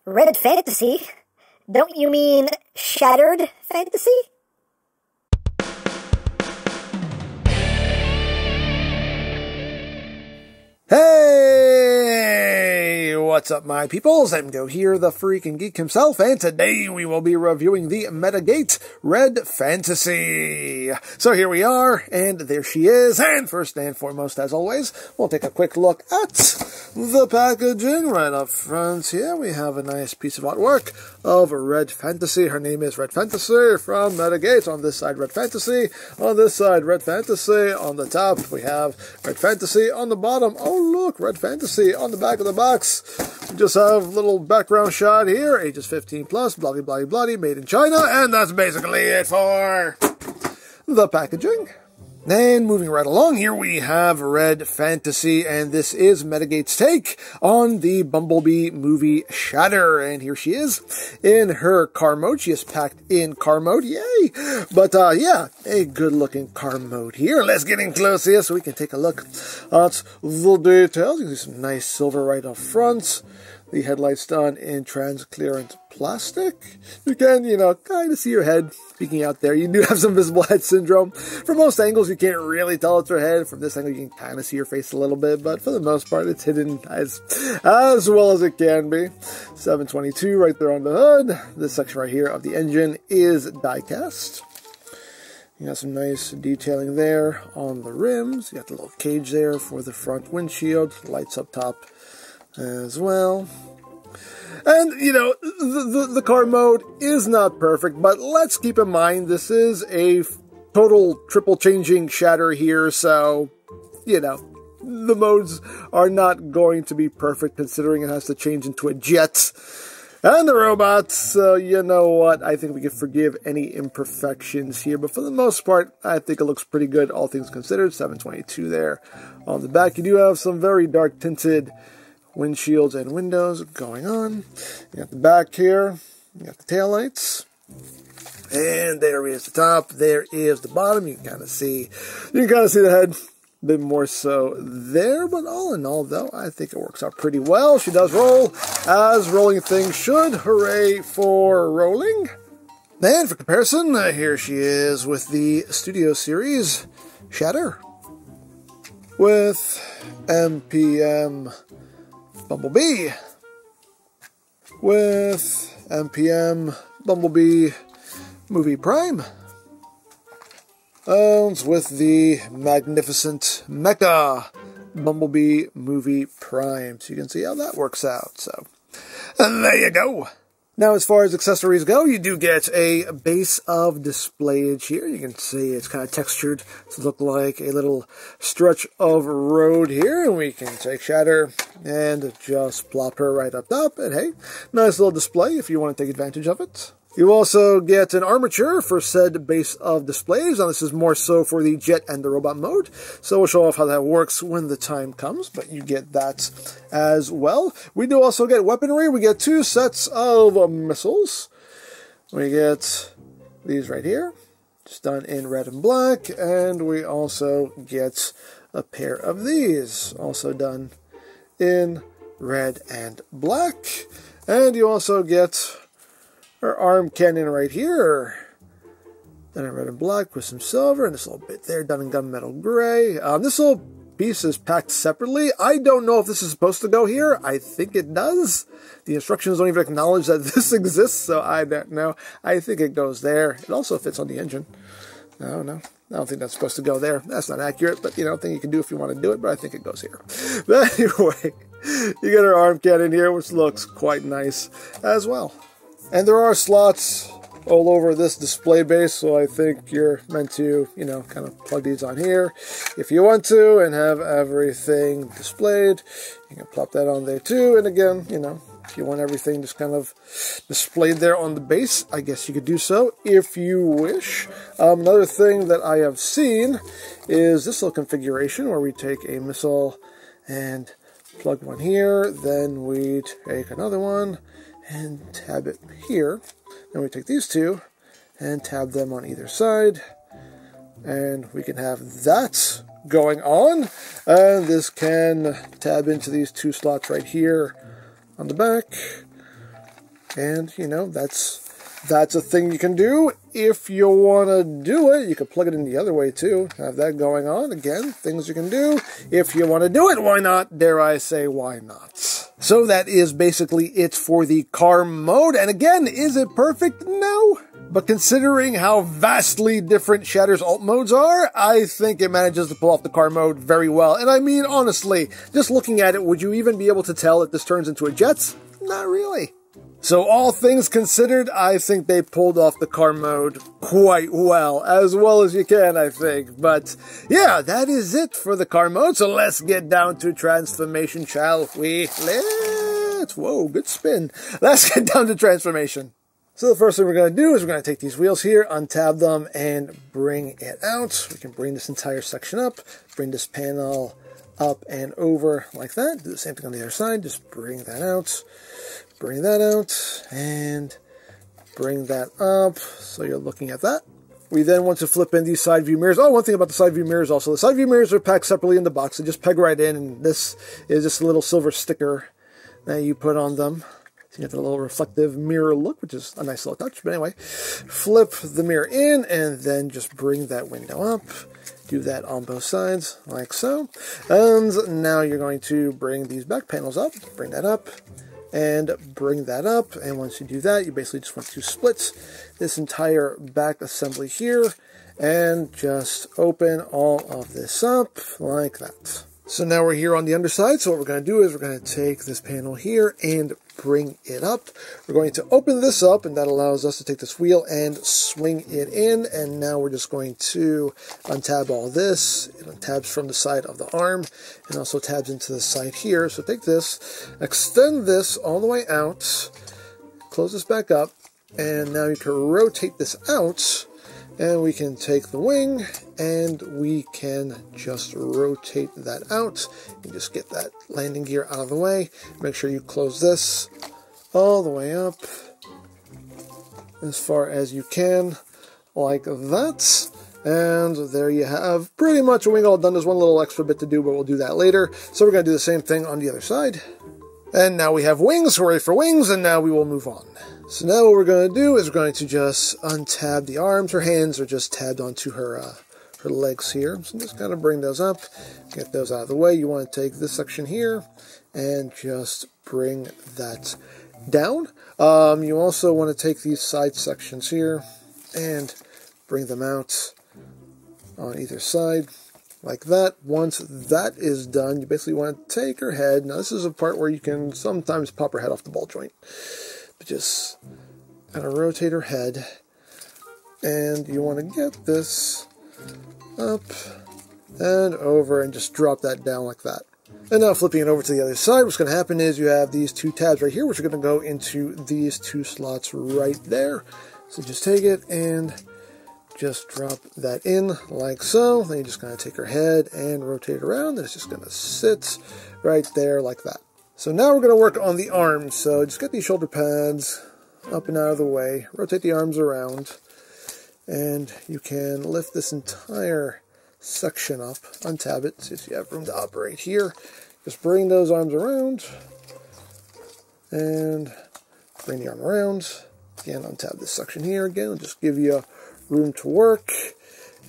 Red fantasy? Don't you mean shattered fantasy? Hey! What's up, my peoples? EmGo here, the freaking geek himself, and today we will be reviewing the Metagate Red Fantasy. So here we are, and there she is, and first and foremost, as always, we'll take a quick look at the packaging. Right up front here, we have a nice piece of artwork of Red Fantasy. Her name is Red Fantasy from Metagate. On this side, Red Fantasy. On this side, Red Fantasy. On the top, we have Red Fantasy. On the bottom, oh look, Red Fantasy. On the back of the box, we just have a little background shot here. Ages 15 plus, bloody, bloody, bloody, made in China. And that's basically it for the packaging. And moving right along, here we have Red Fantasy, and this is Metagate's take on the Bumblebee movie Shatter. And here she is in her car mode. She is packed in car mode, yay! But, yeah, a good-looking car mode here. Let's get in close here so we can take a look at the details. You can see some nice silver right up front. The headlights done in transparent plastic. You can, kind of see your head peeking out there. You do have some visible head syndrome. From most angles, you can't really tell it's her head. From this angle, you can kind of see your face a little bit, but for the most part, it's hidden as well as it can be. 722 right there on the hood. This section right here of the engine is die-cast. You got some nice detailing there on the rims. You got the little cage there for the front windshield. Lights up top as well. And, the car mode is not perfect, but let's keep in mind this is a total triple changing Shatter here, so, the modes are not going to be perfect considering it has to change into a jet. And the robots, so you know what, I think we can forgive any imperfections here, but for the most part, I think it looks pretty good, all things considered. 722 there. On the back, you do have some very dark tinted windshields and windows going on. You got the back here, you got the taillights, and there is the top, there is the bottom. You can kind of see the head a bit more so there, but all in all, though, I think it works out pretty well. She does roll, as rolling things should. Hooray for rolling. And for comparison, here she is with the Studio Series Shatter with MPM Bumblebee, with MPM Bumblebee Movie Prime, with the magnificent Mecha Bumblebee Movie Prime. So you can see how that works out. So, and there you go. Now, as far as accessories go, you do get a base of displayage here. You can see it's kind of textured to look like a little stretch of road here. And we can take Shatter and just plop her right up top. And hey, nice little display if you want to take advantage of it. You also get an armature for said base of displays. Now, this is more so for the jet and the robot mode, so we'll show off how that works when the time comes, but you get that as well. We do also get weaponry. We get two sets of missiles. We get these right here, just done in red and black, and we also get a pair of these, also done in red and black. And you also get her arm cannon right here, done in red and black with some silver, and this little bit there done in gunmetal gray. This little piece is packed separately. I don't know if this is supposed to go here. I think it does. The instructions don't even acknowledge that this exists, so I don't know. I think it goes there. It also fits on the engine. I don't know. I don't think that's supposed to go there. That's not accurate, but I think you can do if you want to do it, but I think it goes here. But anyway, you get her arm cannon here, which looks quite nice as well. And there are slots all over this display base, so I think you're meant to, kind of plug these on here if you want to and have everything displayed. You can plop that on there too, and again, if you want everything just kind of displayed there on the base, I guess you could do so if you wish. Another thing that I have seen is this little configuration where we take a missile and plug one here, then we take another one and tab it here. Then we take these two and tab them on either side, and we can have that going on. And this can tab into these two slots right here on the back, And, you know, that's a thing you can do. If you want to do it, you can plug it in the other way too. Have that going on. Again, things you can do. If you want to do it, why not? Dare I say, why not? So that is basically it for the car mode. And again, is it perfect? No. But considering how vastly different Shatter's alt modes are, I think it manages to pull off the car mode very well. And I mean, honestly, just looking at it, would you even be able to tell if this turns into a Jets? Not really. So all things considered, I think they pulled off the car mode quite well as you can, I think. But yeah, that is it for the car mode. So let's get down to transformation, shall we? Whoa, good spin. Let's get down to transformation. So the first thing we're going to do is we're going to take these wheels here, untab them, and bring it out. We can bring this entire section up, bring this panel up and over like that. Do the same thing on the other side. Just bring that out, and bring that up. So you're looking at that. We then want to flip in these side view mirrors. Oh, one thing about the side view mirrors also. The side view mirrors are packed separately in the box. They just peg right in, and this is just a little silver sticker that you put on them. So you get a little reflective mirror look, which is a nice little touch. But anyway, flip the mirror in and then just bring that window up. Do that on both sides, like so. And now you're going to bring these back panels up. Bring that up and bring that up. And once you do that, you basically just want to split this entire back assembly here and just open all of this up like that. So now we're here on the underside, so what we're going to do is we're going to take this panel here and bring it up. We're going to open this up, and that allows us to take this wheel and swing it in, and now we're just going to untab all this. It untabs from the side of the arm, and also tabs into the side here. So take this, extend this all the way out, close this back up, and now you can rotate this out, and we can take the wing, and we can just rotate that out. You just get that landing gear out of the way. Make sure you close this all the way up as far as you can, like that. And there you have pretty much a wing all done. There's one little extra bit to do, but we'll do that later. So we're going to do the same thing on the other side. And now we have wings. Hooray for wings, and now we will move on. So now what we're going to do is we're going to just untab the arms. Her hands are just tabbed onto her legs here. So just kind of bring those up, get those out of the way. You want to take this section here and just bring that down. You also want to take these side sections here and bring them out on either side like that. Once that is done, you basically want to take her head. Now this is a part where you can sometimes pop her head off the ball joint. But just kind of rotate her head, and you want to get this up and over and just drop that down like that. And now flipping it over to the other side, what's going to happen is you have these two tabs right here, which are going to go into these two slots right there. So just take it and just drop that in like so. Then you're just going to take her head and rotate it around, and it's just going to sit right there like that. So now we're going to work on the arms. So just get these shoulder pads up and out of the way, rotate the arms around, and you can lift this entire section up, untab it, so you have room to operate here. Just bring those arms around, and bring the arm around. Again, untab this section here. Again, it'll just give you room to work,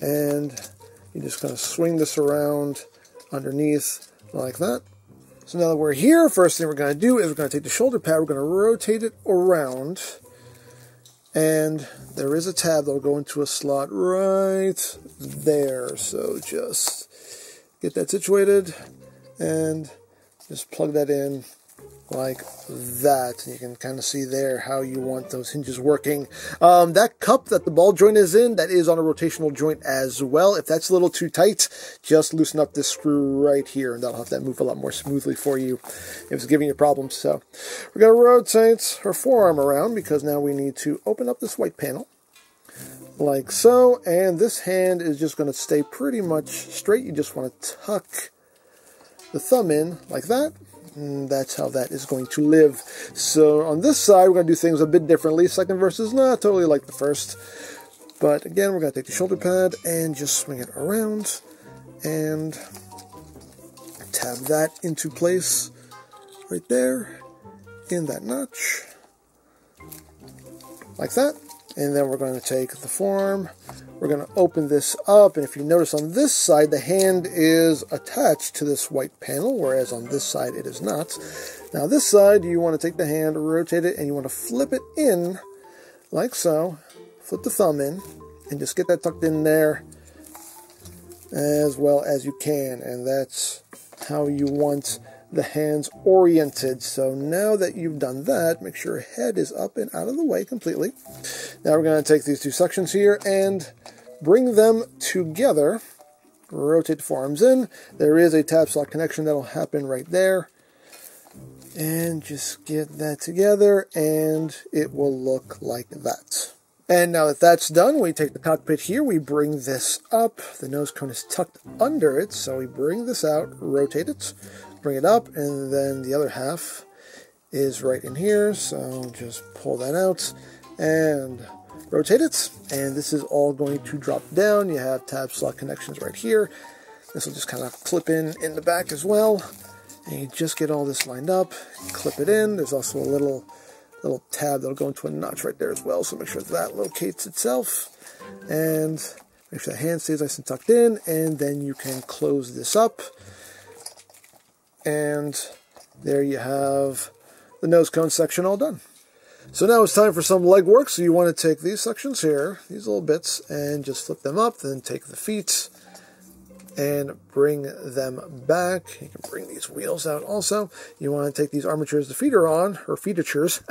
and you just kind of swing this around underneath like that. So now that we're here, first thing we're going to do is we're going to take the shoulder pad, we're going to rotate it around, and there is a tab that will go into a slot right there. So just get that situated and just plug that in like that. And you can kind of see there how you want those hinges working. That cup that the ball joint is in, that is on a rotational joint as well. If that's a little too tight, just loosen up this screw right here, and that'll have that move a lot more smoothly for you if it's giving you problems. So we're going to rotate her forearm around, because now we need to open up this white panel like so, and this hand is just going to stay pretty much straight. You just want to tuck the thumb in like that. And that's how that is going to live. So on this side, we're going to do things a bit differently. Second verse is not totally like the first. But again, we're going to take the shoulder pad and just swing it around and tab that into place right there in that notch. like that. And then we're going to take the forearm, we're going to open this up, and if you notice on this side, the hand is attached to this white panel, whereas on this side it is not. Now this side, you want to take the hand, rotate it, and you want to flip it in, like so. Flip the thumb in, and just get that tucked in there as well as you can, and that's how you want the hands oriented. So now that you've done that, make sure your head is up and out of the way completely. Now we're going to take these two sections here and bring them together. Rotate the forearms in. There is a tab slot connection that'll happen right there. And just get that together, and it will look like that. And now that that's done, we take the cockpit here, we bring this up. The nose cone is tucked under it, so we bring this out, rotate it, bring it up, and then the other half is right in here, so just pull that out and rotate it, and this is all going to drop down. You have tab slot connections right here. This will just kind of clip in the back as well, and you just get all this lined up, clip it in. There's also a little tab that'll go into a notch right there as well, so make sure that locates itself, and make sure the hand stays nice and tucked in, and then you can close this up. And there you have the nose cone section all done. So now it's time for some leg work. So you want to take these sections here, these little bits, and just flip them up. Then take the feet and bring them back. You can bring these wheels out also. You want to take these armatures the feet are on, or feetatures.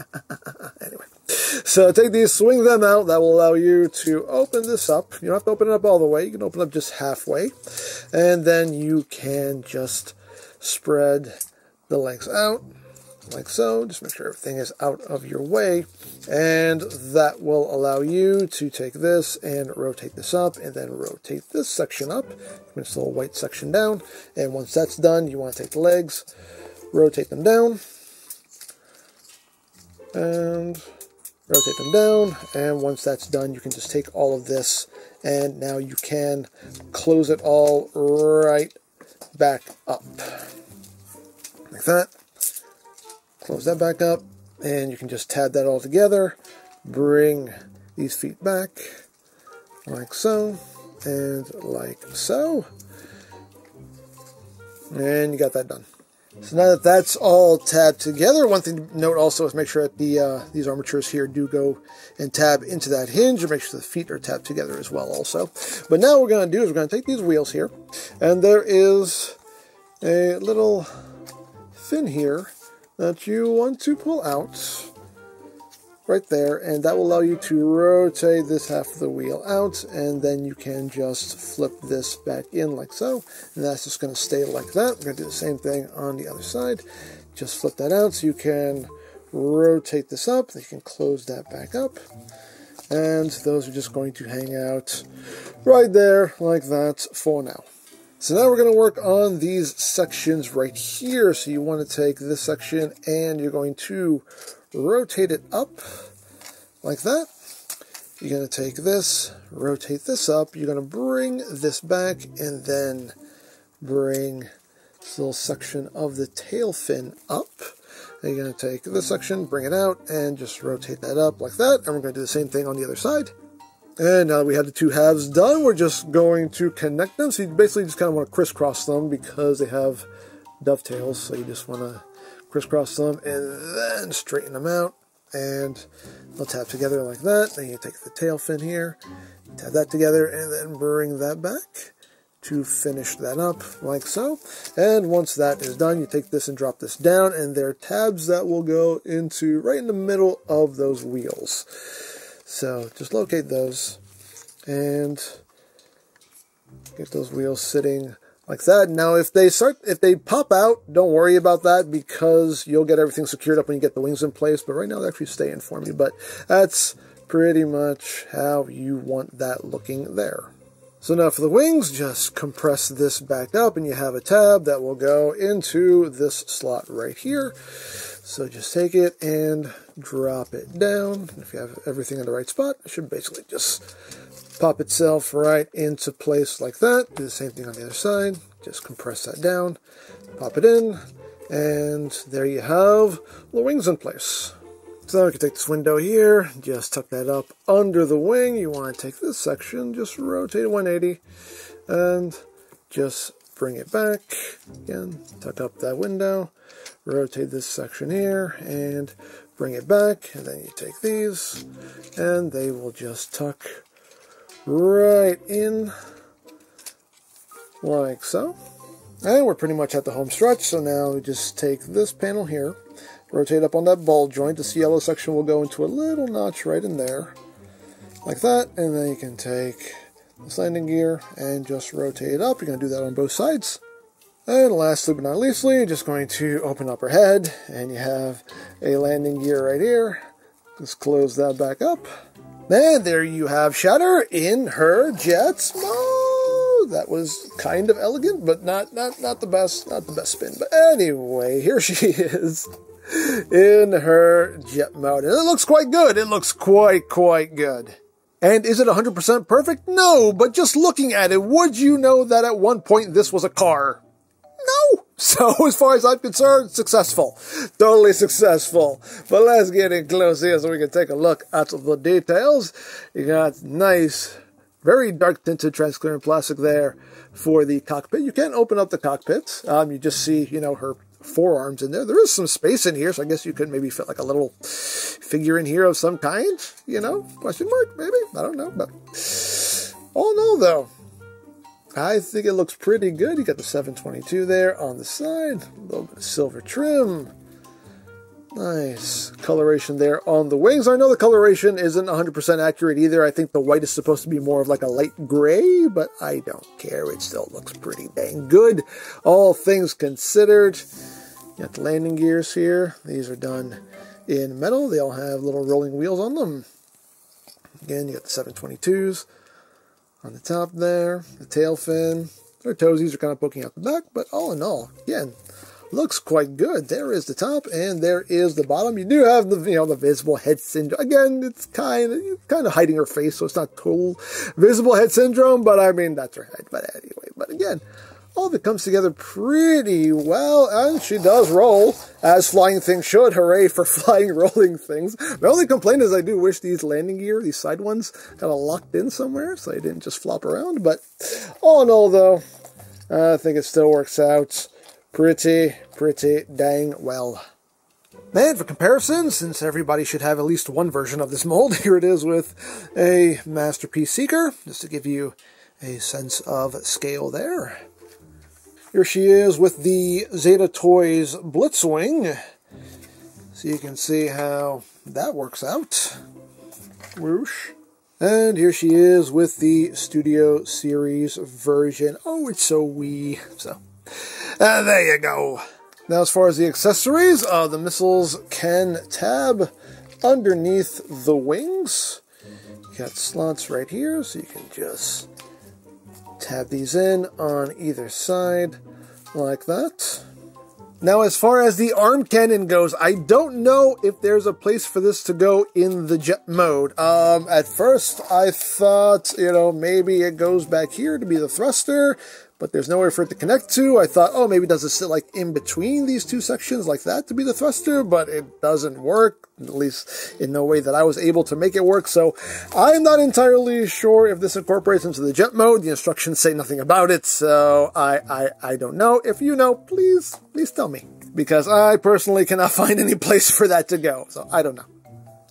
Anyway, so take these, swing them out. That will allow you to open this up. You don't have to open it up all the way. You can open it up just halfway. And then you can just spread the legs out like so. Just make sure everything is out of your way, and that will allow you to take this and rotate this up, and then rotate this section up, this little white section down. And once that's done, you want to take the legs, rotate them down, and rotate them down. And once that's done, you can just take all of this, and now you can close it all right back up like that. Close that back up, and you can just tab that all together. Bring these feet back like so, and like so, and you got that done. So now that that's all tabbed together, one thing to note also is make sure that these armatures here do go and tab into that hinge, and make sure the feet are tabbed together as well also. But now what we're going to do is we're going to take these wheels here, and there is a little fin here that you want to pull out right there, and that will allow you to rotate this half of the wheel out, and then you can just flip this back in like so, and that's just going to stay like that. We're going to do the same thing on the other side. Just flip that out so you can rotate this up, then you can close that back up, and those are just going to hang out right there like that for now. So now we're going to work on these sections right here. So you want to take this section and you're going to rotate it up like that. You're going to take this, rotate this up. You're going to bring this back and then bring this little section of the tail fin up. And you're going to take this section, bring it out, and just rotate that up like that. And we're going to do the same thing on the other side. And now that we have the two halves done, we're just going to connect them. So you basically just kind of want to crisscross them because they have dovetails. So you just want to crisscross them and then straighten them out. And they'll tap together like that. Then you take the tail fin here, tap that together, and then bring that back to finish that up like so. And once that is done, you take this and drop this down. And there are tabs that will go into right in the middle of those wheels. So just locate those and get those wheels sitting like that. Now if they pop out, don't worry about that because you'll get everything secured up when you get the wings in place. But right now they're actually staying for me. But that's pretty much how you want that looking there. So now for the wings, just compress this back up and you have a tab that will go into this slot right here. So just take it and drop it down. If you have everything in the right spot, it should basically just pop itself right into place like that. Do the same thing on the other side. Just compress that down, pop it in, and there you have the wings in place. So we can take this window here, just tuck that up under the wing. You want to take this section, just rotate it 180, and just bring it back. Again, tuck up that window, rotate this section here, and bring it back. And then you take these, and they will just tuck right in, like so. And we're pretty much at the home stretch, so now we just take this panel here, rotate up on that ball joint. This yellow section will go into a little notch right in there, like that. And then you can take this landing gear and just rotate it up. You're going to do that on both sides. And lastly but not leastly, you're just going to open up her head, and you have a landing gear right here. Just close that back up. And there you have Shatter in her Jets mode. That was kind of elegant, but not the best spin. But anyway, here she is in her jet mode. And it looks quite good. It looks quite good. And is it 100% perfect? No, but just looking at it, would you know that at one point this was a car? No. So as far as I'm concerned, successful. Totally successful. But let's get in close here so we can take a look at the details. You got nice, very dark tinted transparent plastic there for the cockpit. You can't open up the cockpit. You just see, her forearms in there. There is some space in here, so I guess you could maybe fit like a little figure in here of some kind, question mark, maybe, I don't know, but all in all though, I think it looks pretty good. You got the 722 there on the side, a little bit of silver trim, nice coloration there on the wings. I know the coloration isn't 100% accurate either. I think the white is supposed to be more of like a light gray, but I don't care. It still looks pretty dang good, all things considered. You got the landing gears here. These are done in metal. They all have little rolling wheels on them. Again, you got the 722s on the top there, the tail fin. Their toesies are kind of poking out the back, but all in all, again, looks quite good. There is the top, and there is the bottom. You do have the, the visible head syndrome. Again, it's kind of hiding her face, so it's not total visible head syndrome, but I mean, that's her head. But anyway, but again, all of it comes together pretty well, and she does roll, as flying things should. Hooray for flying, rolling things. My only complaint is I do wish these landing gear, these side ones, kind of locked in somewhere, so they didn't just flop around. But all in all, though, I think it still works out pretty dang well. And for comparison, since everybody should have at least one version of this mold, here it is with a Masterpiece Seeker, just to give you a sense of scale there. Here she is with the Zeta Toys Blitzwing. So you can see how that works out. Whoosh. And here she is with the Studio Series version. Oh, it's so wee. So, there you go. Now, as far as the accessories, the missiles can tab underneath the wings. You got slots right here, so you can just tab these in on either side like that. Now, as far as the arm cannon goes, I don't know if there's a place for this to go in the jet mode. At first, I thought, maybe it goes back here to be the thruster, but there's nowhere for it to connect to. I thought, oh, maybe does it sit like in between these two sections like that to be the thruster, but it doesn't work, at least in no way that I was able to make it work. So I'm not entirely sure if this incorporates into the jet mode. The instructions say nothing about it, so I don't know. If you know, please tell me, because I personally cannot find any place for that to go, so I don't know.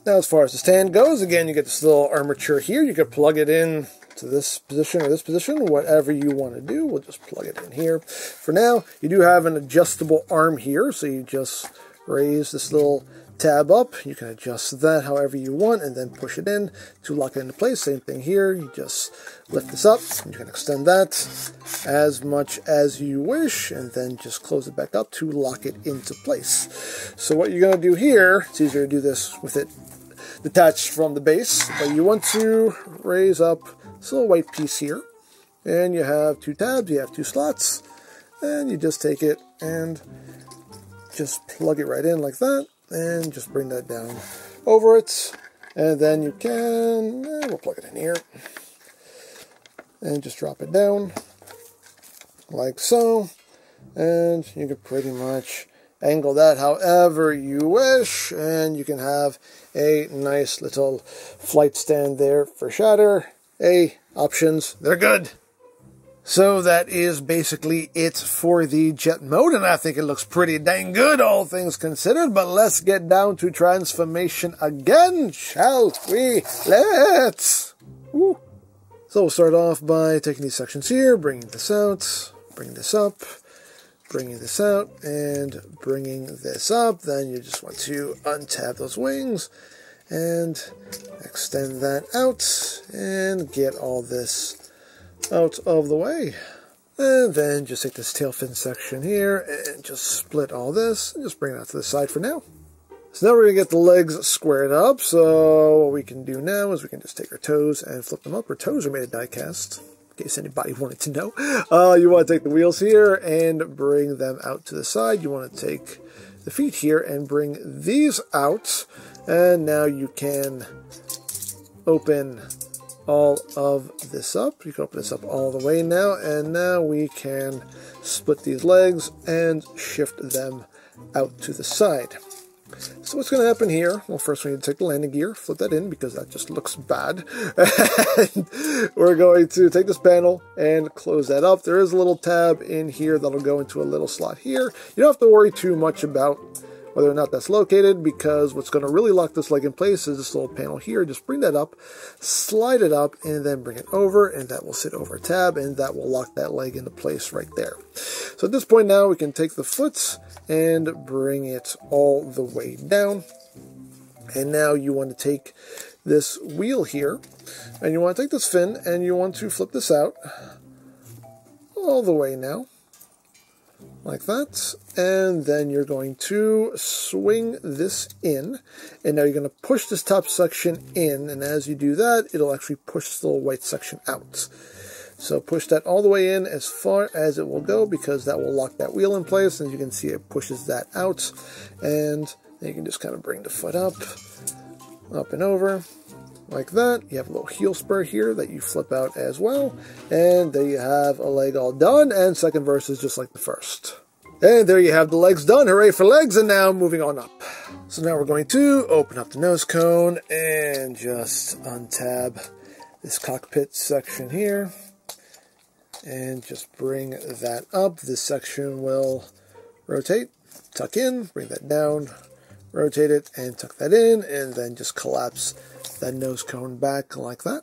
Now, as far as the stand goes, again, you get this little armature here. You can plug it in to this position or this position, whatever you want to do. We'll just plug it in here. For now, you do have an adjustable arm here, so you just raise this little tab up. You can adjust that however you want and then push it in to lock it into place. Same thing here. You just lift this up and you can extend that as much as you wish and then just close it back up to lock it into place. So what you're going to do here, it's easier to do this with it detached from the base, but you want to raise up this little white piece here, and you have two tabs, you have two slots, and you just take it and just plug it right in like that, and just bring that down over it, and then you can, we'll plug it in here, and just drop it down, like so, and you can pretty much angle that however you wish, and you can have a nice little flight stand there for Shatter. Hey, options, they're good. So that is basically it for the jet mode, and I think it looks pretty dang good, all things considered. But let's get down to transformation again, shall we? Let's! Woo. So we'll start off by taking these sections here, bringing this out, bringing this up, bringing this out, and bringing this up. Then you just want to untab those wings and extend that out and get all this out of the way. And then just take this tail fin section here and just split all this and just bring it out to the side for now. So now we're going to get the legs squared up. So what we can do now is we can just take our toes and flip them up. Our toes are made of die cast, in case anybody wanted to know. You want to take the wheels here and bring them out to the side. You want to take the feet here and bring these out. And now you can open all of this up. You can open this up all the way now, and now we can split these legs and shift them out to the side. So what's going to happen here? Well, first we need to take the landing gear, flip that in because that just looks bad. And we're going to take this panel and close that up. There is a little tab in here that'll go into a little slot here. You don't have to worry too much about whether or not that's located, because what's going to really lock this leg in place is this little panel here. Just bring that up, slide it up, and then bring it over, and that will sit over a tab, and that will lock that leg into place right there. So at this point now, we can take the foot and bring it all the way down. And now you want to take this wheel here, and you want to take this fin, and you want to flip this out all the way now, like that, and then you're going to swing this in, and now you're going to push this top section in, and as you do that, it'll actually push this little white section out. So push that all the way in as far as it will go, because that will lock that wheel in place, and you can see it pushes that out, and then you can just kind of bring the foot up and over, like that. You have a little heel spur here that you flip out as well, and there you have a leg all done, and second verse is just like the first. And there you have the legs done. Hooray for legs. And now moving on up. So now we're going to open up the nose cone and just untab this cockpit section here and just bring that up. This section will rotate, tuck in, bring that down, rotate it and tuck that in, and then just collapse that nose cone back like that.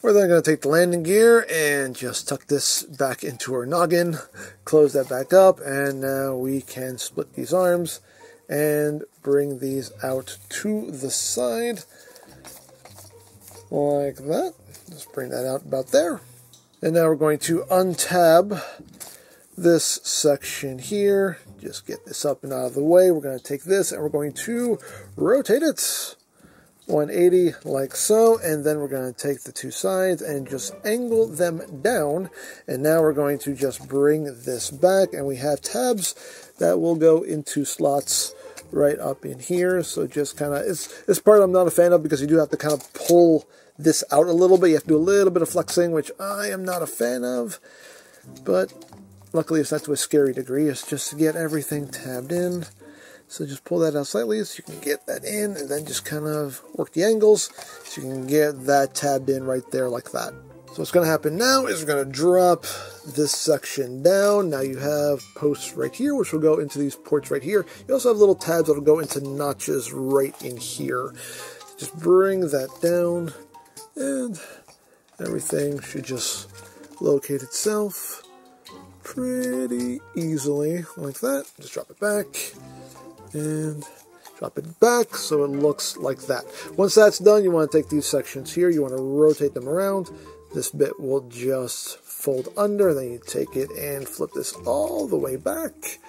We're then going to take the landing gear and just tuck this back into our noggin, close that back up, and now we can split these arms and bring these out to the side like that. Just bring that out about there. And now we're going to untab this section here. Just get this up and out of the way. We're going to take this and we're going to rotate it 180 like so, and then we're going to take the two sides and just angle them down, and now we're going to just bring this back, and we have tabs that will go into slots right up in here. So just kind of, this part I'm not a fan of because you do have to kind of pull this out a little bit. You have to do a little bit of flexing, which I am not a fan of, but luckily it's not to a scary degree. It's just to get everything tabbed in. So just pull that out slightly so you can get that in, and then just kind of work the angles so you can get that tabbed in right there like that. So what's going to happen now is we're going to drop this section down. Now you have posts right here, which will go into these ports right here. You also have little tabs that will go into notches right in here. Just bring that down, and everything should just locate itself pretty easily like that. Just drop it back and drop it back so it looks like that. Once that's done, you want to take these sections here, you want to rotate them around. This bit will just fold under, then you take it and flip this all the way back,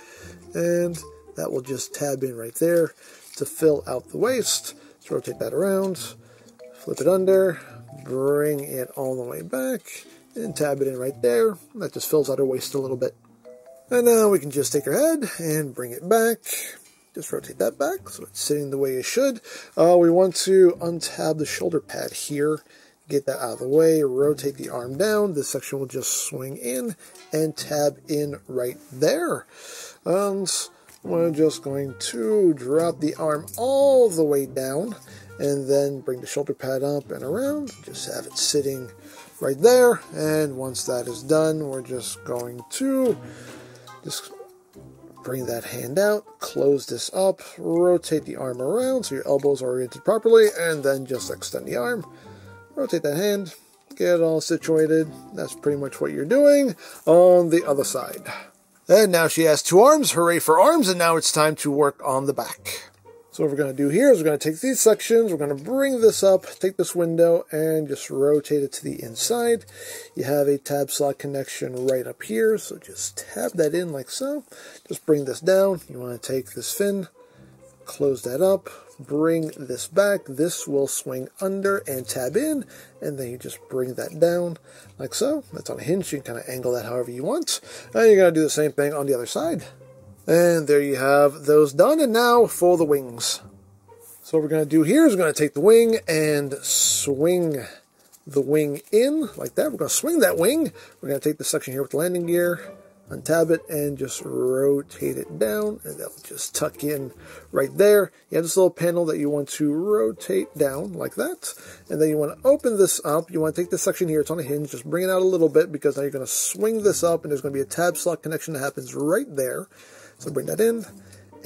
and that will just tab in right there to fill out the waist. Let's rotate that around, flip it under, bring it all the way back, and tab it in right there. That just fills out our waist a little bit. And now we can just take our head and bring it back. Just rotate that back so it's sitting the way it should. We want to untab the shoulder pad here, get that out of the way, rotate the arm down. This section will just swing in and tab in right there. And we're just going to drop the arm all the way down and then bring the shoulder pad up and around. Just have it sitting right there. And once that is done, we're just going to just bring that hand out, close this up, rotate the arm around so your elbows are oriented properly, and then just extend the arm, rotate that hand, get it all situated. That's pretty much what you're doing on the other side. And now she has 2 arms, hooray for arms, and now it's time to work on the back. So what we're going to do here is we're going to take these sections, we're going to bring this up, take this window, and just rotate it to the inside. You have a tab slot connection right up here, so just tab that in like so. Just bring this down. You want to take this fin, close that up, bring this back. This will swing under and tab in, and then you just bring that down like so. That's on a hinge. You can kind of angle that however you want. And you're going to do the same thing on the other side. And there you have those done, and now for the wings. So what we're going to do here is we're going to take the wing and swing the wing in, like that. We're going to swing that wing. We're going to take the section here with the landing gear, untab it, and just rotate it down, and that'll just tuck in right there. You have this little panel that you want to rotate down, like that. And then you want to open this up. You want to take this section here, it's on a hinge, just bring it out a little bit, because now you're going to swing this up, and there's going to be a tab slot connection that happens right there. So bring that in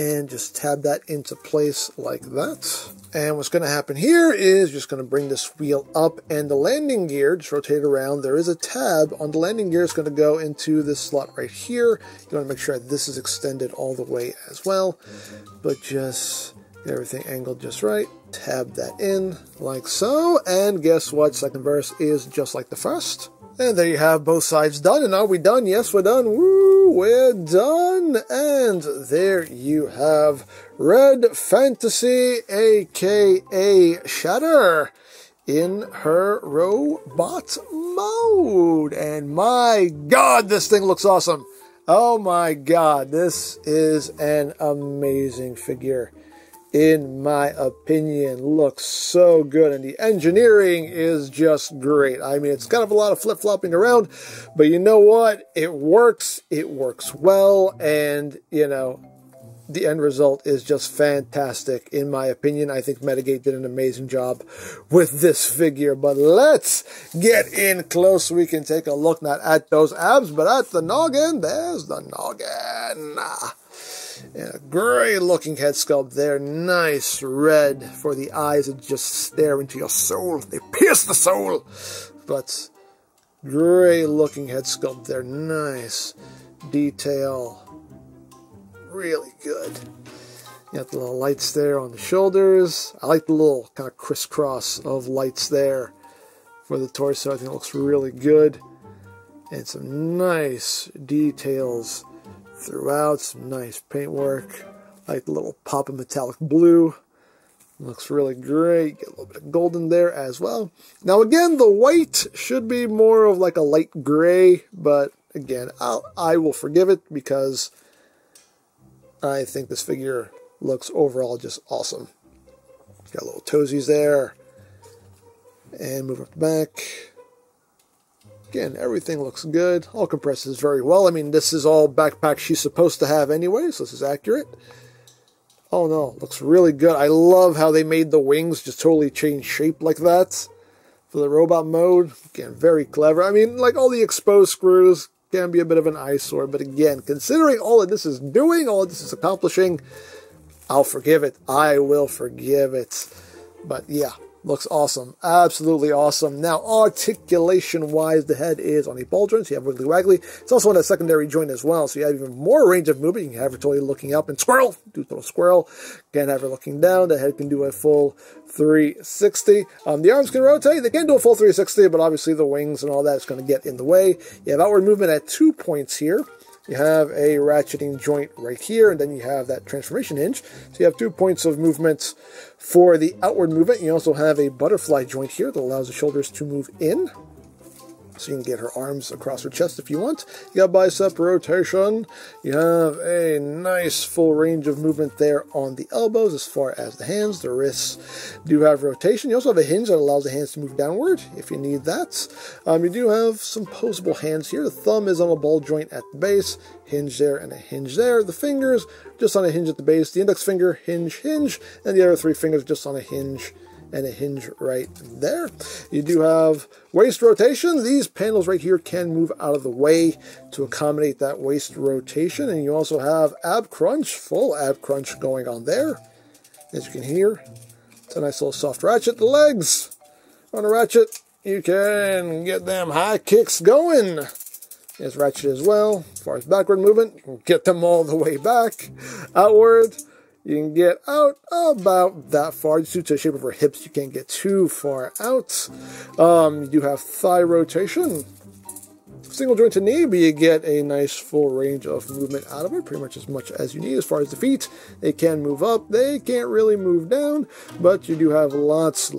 and just tab that into place like that. And what's going to happen here is just going to bring this wheel up, and the landing gear, just rotate it around. There is a tab on the landing gear. It's going to go into this slot right here. You want to make sure that this is extended all the way as well, but just get everything angled just right. Tab that in like so. And guess what? Second verse is just like the first. And there you have both sides done. And are we done? Yes, we're done. Woo, we're done. And there you have Red Fantasy, aka Shatter, in her robot mode. And my God, this thing looks awesome. Oh my God, this is an amazing figure. In my opinion, looks so good, and the engineering is just great. I mean, it's kind of a lot of flip-flopping around, but you know what? It works well, and, you know, the end result is just fantastic. In my opinion, I think Metagate did an amazing job with this figure, but let's get in close so we can take a look, not at those abs, but at the noggin. There's the noggin. And a great looking head sculpt there. Nice red for the eyes that just stare into your soul. They pierce the soul. But great looking head sculpt there. Nice detail. Really good. You got the little lights there on the shoulders. I like the little kind of crisscross of lights there for the torso. I think it looks really good. And some nice details throughout, some nice paintwork. I like the little pop of metallic blue. Looks really great. Get a little bit of gold in there as well. Now again, the white should be more of like a light gray, but again, I will forgive it because I think this figure looks overall just awesome. Got little toesies there. And move up the back. Again, everything looks good. All compresses very well. I mean, this is all backpack she's supposed to have anyway, so this is accurate. Oh no, looks really good. I love how they made the wings just totally change shape like that for the robot mode. Again, very clever. I mean, like all the exposed screws can be a bit of an eyesore, but again, considering all that this is doing, all that this is accomplishing, I'll forgive it. I will forgive it. But yeah. Looks awesome. Absolutely awesome. Now, articulation-wise, the head is on a ball joint, so you have wiggly waggly. It's also on a secondary joint as well, so you have even more range of movement. You can have her totally looking up and squirrel, do a little squirrel. Again, have her looking down. The head can do a full 360. The arms can rotate. They can do a full 360, but obviously the wings and all that is going to get in the way. You have outward movement at 2 points here. You have a ratcheting joint right here, and then you have that transformation hinge. So you have 2 points of movement for the outward movement. You also have a butterfly joint here that allows the shoulders to move in. So you can get her arms across her chest if you want. You got bicep rotation. You have a nice full range of movement there on the elbows as far as the hands. The wrists do have rotation. You also have a hinge that allows the hands to move downward if you need that. You do have some posable hands here. The thumb is on a ball joint at the base. Hinge there and a hinge there. The fingers just on a hinge at the base. The index finger, hinge, hinge. And the other three fingers just on a hinge and a hinge right there. You do have waist rotation. These panels right here can move out of the way to accommodate that waist rotation. And you also have ab crunch, full ab crunch going on there. As you can hear, it's a nice little soft ratchet. The legs on a ratchet, you can get them high kicks going. It's ratchet as well. As far as backward movement, you can get them all the way back. Outward, you can get out about that far. Just due to the shape of her hips, you can't get too far out. You do have thigh rotation. Single joint to knee, but you get a nice full range of movement out of it, pretty much as you need. As far as the feet, they can move up. They can't really move down, but you do have lots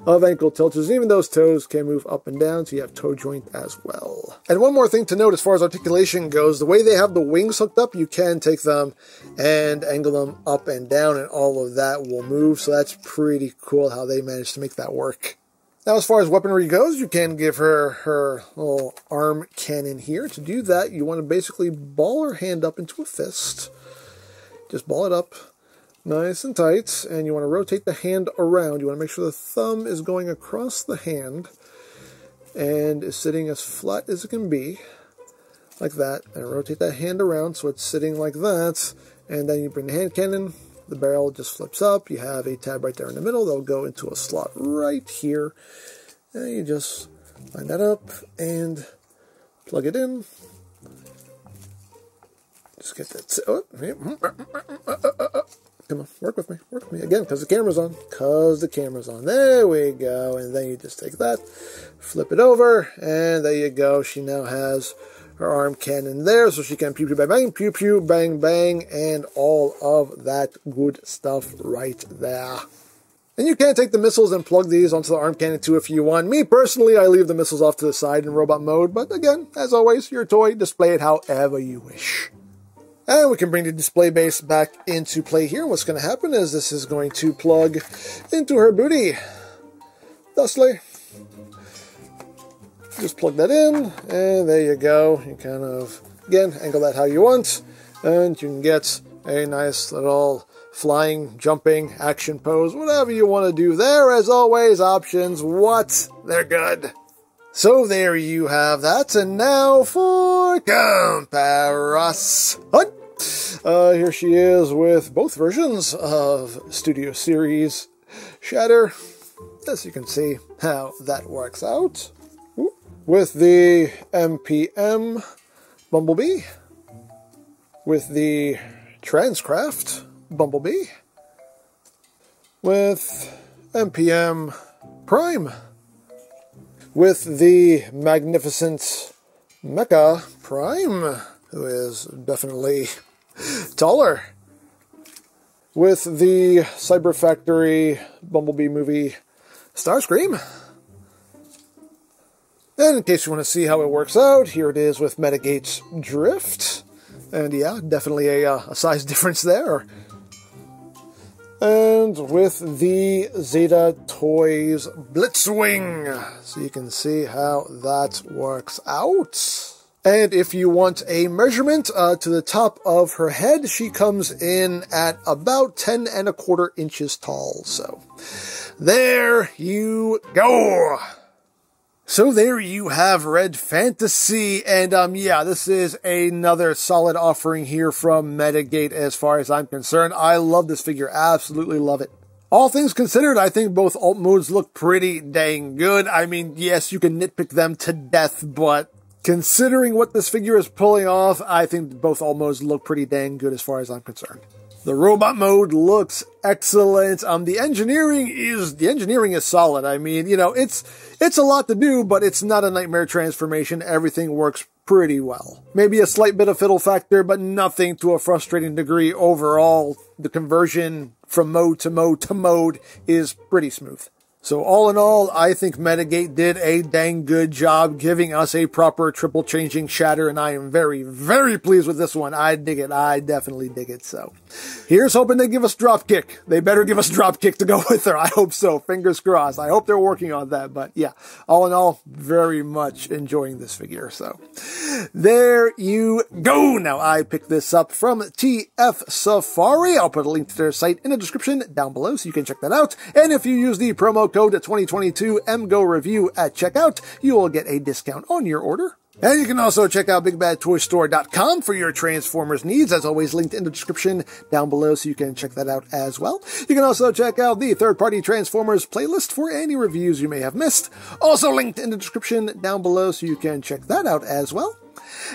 of ankle tilts. Even those toes can move up and down, so you have toe joint as well. And one more thing to note as far as articulation goes, the way they have the wings hooked up, you can take them and angle them up and down, and all of that will move, so that's pretty cool how they managed to make that work. Now, as far as weaponry goes, you can give her little arm cannon here. To do that, you want to basically ball her hand up into a fist. Just ball it up nice and tight, and you want to rotate the hand around. You want to make sure the thumb is going across the hand and is sitting as flat as it can be, like that. And rotate that hand around so it's sitting like that, and then you bring the hand cannon. The barrel just flips up. You have a tab right there in the middle. They'll go into a slot right here. And you just line that up and plug it in. Just get that. Come on, work with me. Work with me. Again, because the camera's on. There we go. And then you just take that, flip it over, and there you go. She now has her arm cannon there, so she can pew pew bang bang, and all of that good stuff right there. And you can take the missiles and plug these onto the arm cannon too if you want. Me personally, I leave the missiles off to the side in robot mode, but again, as always, your toy, display it however you wish. And we can bring the display base back into play here. What's going to happen is this is going to plug into her booty, thusly. Just plug that in, and there you go. You kind of, again, angle that how you want, and you can get a nice little flying, jumping, action pose, whatever you want to do there. As always, options, what? They're good. So there you have that, and now for comparison. Here she is with both versions of Studio Series Shatter. As you can see how that works out. With the MPM Bumblebee, with the Transcraft Bumblebee, with MPM Prime, with the magnificent Mecha Prime, who is definitely taller, with the Cyber Factory Bumblebee movie Starscream. And in case you want to see how it works out, here it is with Metagate's Drift. And yeah, definitely a size difference there. And with the Zeta Toys Blitzwing. So you can see how that works out. And if you want a measurement to the top of her head, she comes in at about 10¼ inches tall. So there you go. So there you have Red Fantasy, and yeah, this is another solid offering here from Metagate as far as I'm concerned. I love this figure, absolutely love it. All things considered, I think both alt modes look pretty dang good. I mean, yes, you can nitpick them to death, but considering what this figure is pulling off, I think both alt modes look pretty dang good as far as I'm concerned. The robot mode looks excellent. The engineering is solid. I mean, you know, it's a lot to do, but it's not a nightmare transformation. Everything works pretty well. Maybe a slight bit of fiddle factor, but nothing to a frustrating degree. Overall, the conversion from mode to mode to mode is pretty smooth. So all in all, I think Metagate did a dang good job giving us a proper triple changing Shatter, and I am very, very pleased with this one. I dig it. I definitely dig it. So here's hoping they give us Dropkick. They better give us Dropkick to go with her. I hope so. Fingers crossed. I hope they're working on that. But yeah, all in all, very much enjoying this figure. So there you go. Now I picked this up from TF Safari. I'll put a link to their site in the description down below so you can check that out. And if you use the promo code 2022 EmGo Review at checkout, you will get a discount on your order. And you can also check out BigBadToyStore.com for your Transformers needs, as always linked in the description down below, so you can check that out as well. You can also check out the third-party Transformers playlist for any reviews you may have missed, also linked in the description down below, so you can check that out as well.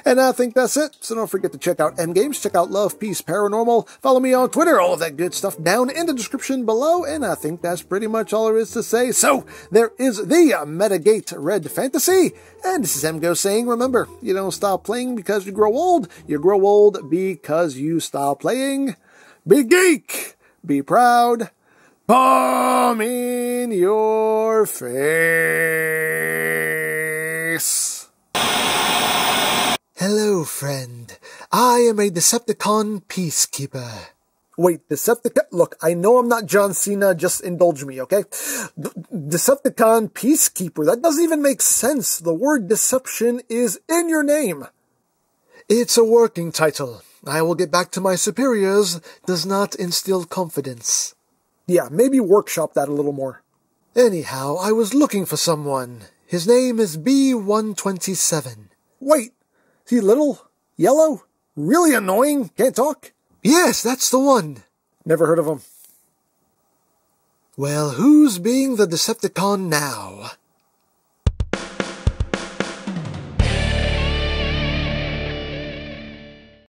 And I think that's it. So don't forget to check out EmGames, check out Love, Peace, Paranormal, follow me on Twitter, all of that good stuff down in the description below. And I think that's pretty much all there is to say. So there is the Metagate Red Fantasy. And this is EmGo saying, remember, you don't stop playing because you grow old. You grow old because you stop playing. Be geek, be proud, palm in your face. Hello, friend. I am a Decepticon peacekeeper. Wait, Decepticon? Look, I know I'm not John Cena, just indulge me, okay? Decepticon peacekeeper, that doesn't even make sense. The word deception is in your name. It's a working title. I will get back to my superiors. Does not instill confidence. Yeah, maybe workshop that a little more. Anyhow, I was looking for someone. His name is B127. Wait. Is he little? Yellow? Really annoying? Can't talk? Yes, that's the one. Never heard of him. Well, who's being the Decepticon now?